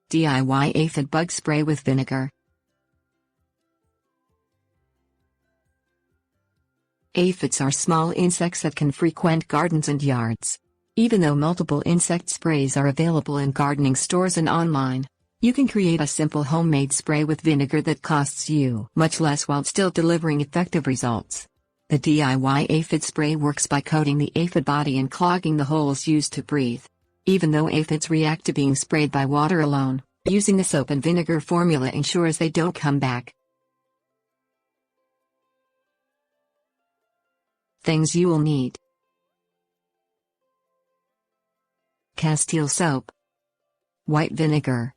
DIY aphid bug spray with vinegar. Aphids are small insects that can frequent gardens and yards. Even though multiple insect sprays are available in gardening stores and online, you can create a simple homemade spray with vinegar that costs you much less while still delivering effective results. The DIY aphid spray works by coating the aphid body and clogging the holes used to breathe. Even though aphids react to being sprayed by water alone, using the soap and vinegar formula ensures they don't come back. Things you will need: Castile soap, white vinegar,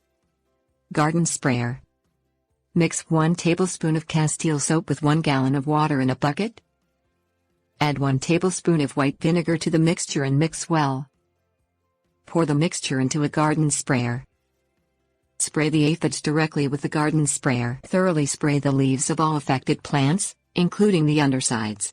garden sprayer. Mix 1 tablespoon of Castile soap with 1 gallon of water in a bucket. Add 1 tablespoon of white vinegar to the mixture and mix well. Pour the mixture into a garden sprayer. Spray the aphids directly with the garden sprayer. Thoroughly spray the leaves of all affected plants, including the undersides.